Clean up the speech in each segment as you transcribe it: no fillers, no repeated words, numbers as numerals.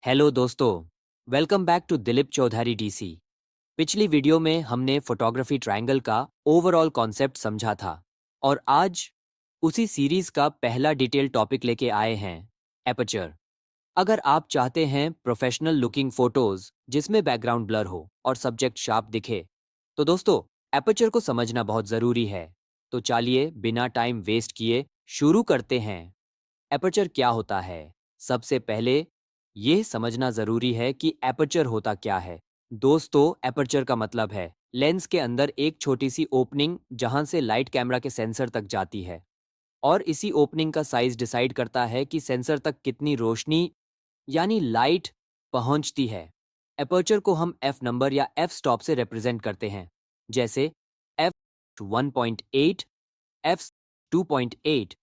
Hello दोस्तों, welcome back to Dilip Chaudhary DC. पिछली video में हमने फोटोग्राफी ट्रायंगल का ओवरऑल कॉन्सेप्ट समझा था और आज उसी सीरीज का पहला डिटेल टॉपिक लेके आए हैं, एपर्चर। अगर आप चाहते हैं प्रोफेशनल लुकिंग फोटोज जिसमें बैकग्राउंड ब्लर हो और सब्जेक्ट शार्प दिखे, तो दोस्तों एपर्चर को समझना बहुत ज़रूरी है। तो चलिए बिना टाइम वेस्ट किए शुरू करते हैं। एपर्चर क्या होता है? सबसे पहले ये समझना जरूरी है कि एपर्चर होता क्या है। दोस्तों, एपर्चर का मतलब है लेंस के अंदर एक छोटी सी ओपनिंग जहां से लाइट कैमरा के सेंसर तक जाती है और इसी ओपनिंग का साइज डिसाइड करता है कि सेंसर तक कितनी रोशनी यानी लाइट पहुंचती है। एपर्चर को हम एफ नंबर या एफ स्टॉप से रिप्रेजेंट करते हैं, जैसे एफ 1.8, एफ 2.8,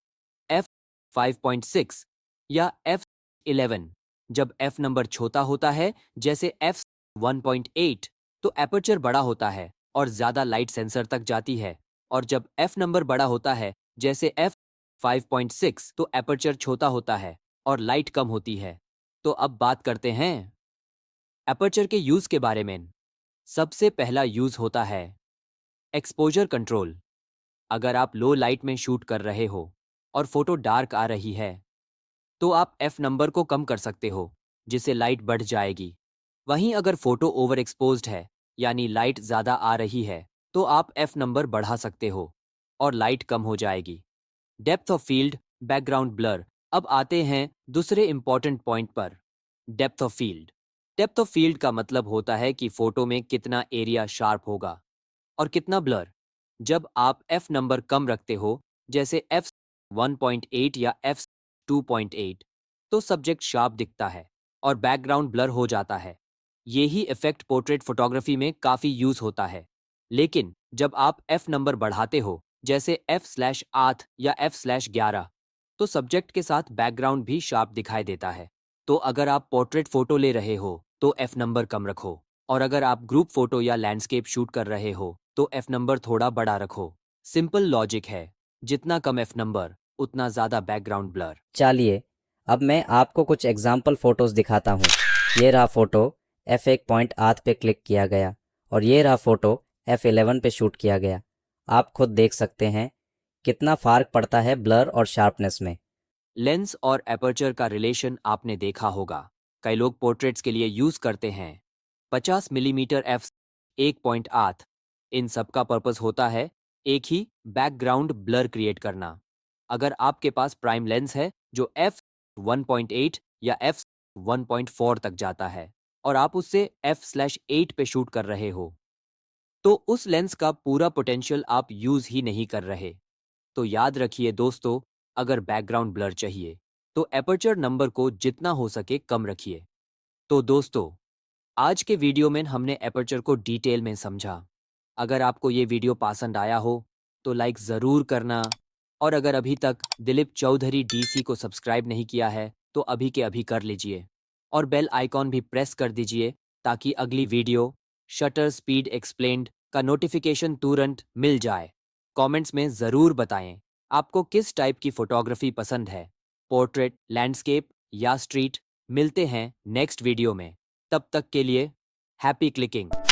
एफ 5.6 या एफ 11। जब एफ नंबर छोटा होता है जैसे एफ 1.8 तो एपर्चर बड़ा होता है और ज़्यादा लाइट सेंसर तक जाती है, और जब एफ नंबर बड़ा होता है जैसे एफ 5.6 तो एपर्चर छोटा होता है और लाइट कम होती है। तो अब बात करते हैं एपर्चर के यूज़ के बारे में। सबसे पहला यूज़ होता है एक्सपोजर कंट्रोल। अगर आप लो लाइट में शूट कर रहे हो और फोटो डार्क आ रही है तो आप एफ नंबर को कम कर सकते हो, जिससे लाइट बढ़ जाएगी। वहीं अगर फोटो ओवर एक्सपोज्ड है यानी लाइट ज़्यादा आ रही है तो आप एफ नंबर बढ़ा सकते हो और लाइट कम हो जाएगी। Depth of field, background blur. अब आते हैं दूसरे इंपॉर्टेंट पॉइंट पर, depth of field. Depth of field का मतलब होता है कि फोटो में कितना एरिया शार्प होगा और कितना ब्लर। जब आप एफ नंबर कम रखते हो जैसे एफ 1.8 या एफ 2.8 तो सब्जेक्ट शार्प दिखता है और बैकग्राउंड ब्लर हो जाता है। यही इफेक्ट पोर्ट्रेट फोटोग्राफी में काफ़ी यूज़ होता है। लेकिन जब आप एफ नंबर बढ़ाते हो जैसे f/8 या f/11 तो सब्जेक्ट के साथ बैकग्राउंड भी शार्प दिखाई देता है। तो अगर आप पोर्ट्रेट फोटो ले रहे हो तो एफ नंबर कम रखो, और अगर आप ग्रुप फोटो या लैंडस्केप शूट कर रहे हो तो एफ नंबर थोड़ा बड़ा रखो। सिंपल लॉजिक है, जितना कम एफ नंबर उतना ज़्यादा बैकग्राउंड ब्लर। चलिए अब मैं आपको कुछ एग्जाम्पल फ़ोटोज़ दिखाता हूँ। ये रहा फ़ोटो f1.8 पे क्लिक किया गया और ये रहा फ़ोटो f11 पे शूट किया गया। आप खुद देख सकते हैं कितना फ़र्क पड़ता है ब्लर और शार्पनेस में। लेंस और एपर्चर का रिलेशन आपने देखा होगा। कई लोग पोर्ट्रेट्स के लिए यूज़ करते हैं 50 मिलीमीटर एफ 1.8। इन सब का पर्पस होता है एक ही, बैकग्राउंड ब्लर क्रिएट करना। अगर आपके पास प्राइम लेंस है जो एफ 1.8 या एफ 1.4 तक जाता है और आप उससे f/8 पे शूट कर रहे हो तो उस लेंस का पूरा पोटेंशियल आप यूज़ ही नहीं कर रहे। तो याद रखिए दोस्तों, अगर बैकग्राउंड ब्लर चाहिए तो एपर्चर नंबर को जितना हो सके कम रखिए। तो दोस्तों, आज के वीडियो में हमने एपर्चर को डिटेल में समझा। अगर आपको ये वीडियो पसंद आया हो तो लाइक ज़रूर करना, और अगर अभी तक दिलीप चौधरी डीसी को सब्सक्राइब नहीं किया है तो अभी के अभी कर लीजिए और बेल आइकॉन भी प्रेस कर दीजिए ताकि अगली वीडियो शटर स्पीड एक्सप्लेन्ड का नोटिफिकेशन तुरंत मिल जाए। कमेंट्स में ज़रूर बताएं आपको किस टाइप की फोटोग्राफी पसंद है, पोर्ट्रेट, लैंडस्केप या स्ट्रीट। मिलते हैं नेक्स्ट वीडियो में, तब तक के लिए हैप्पी क्लिकिंग।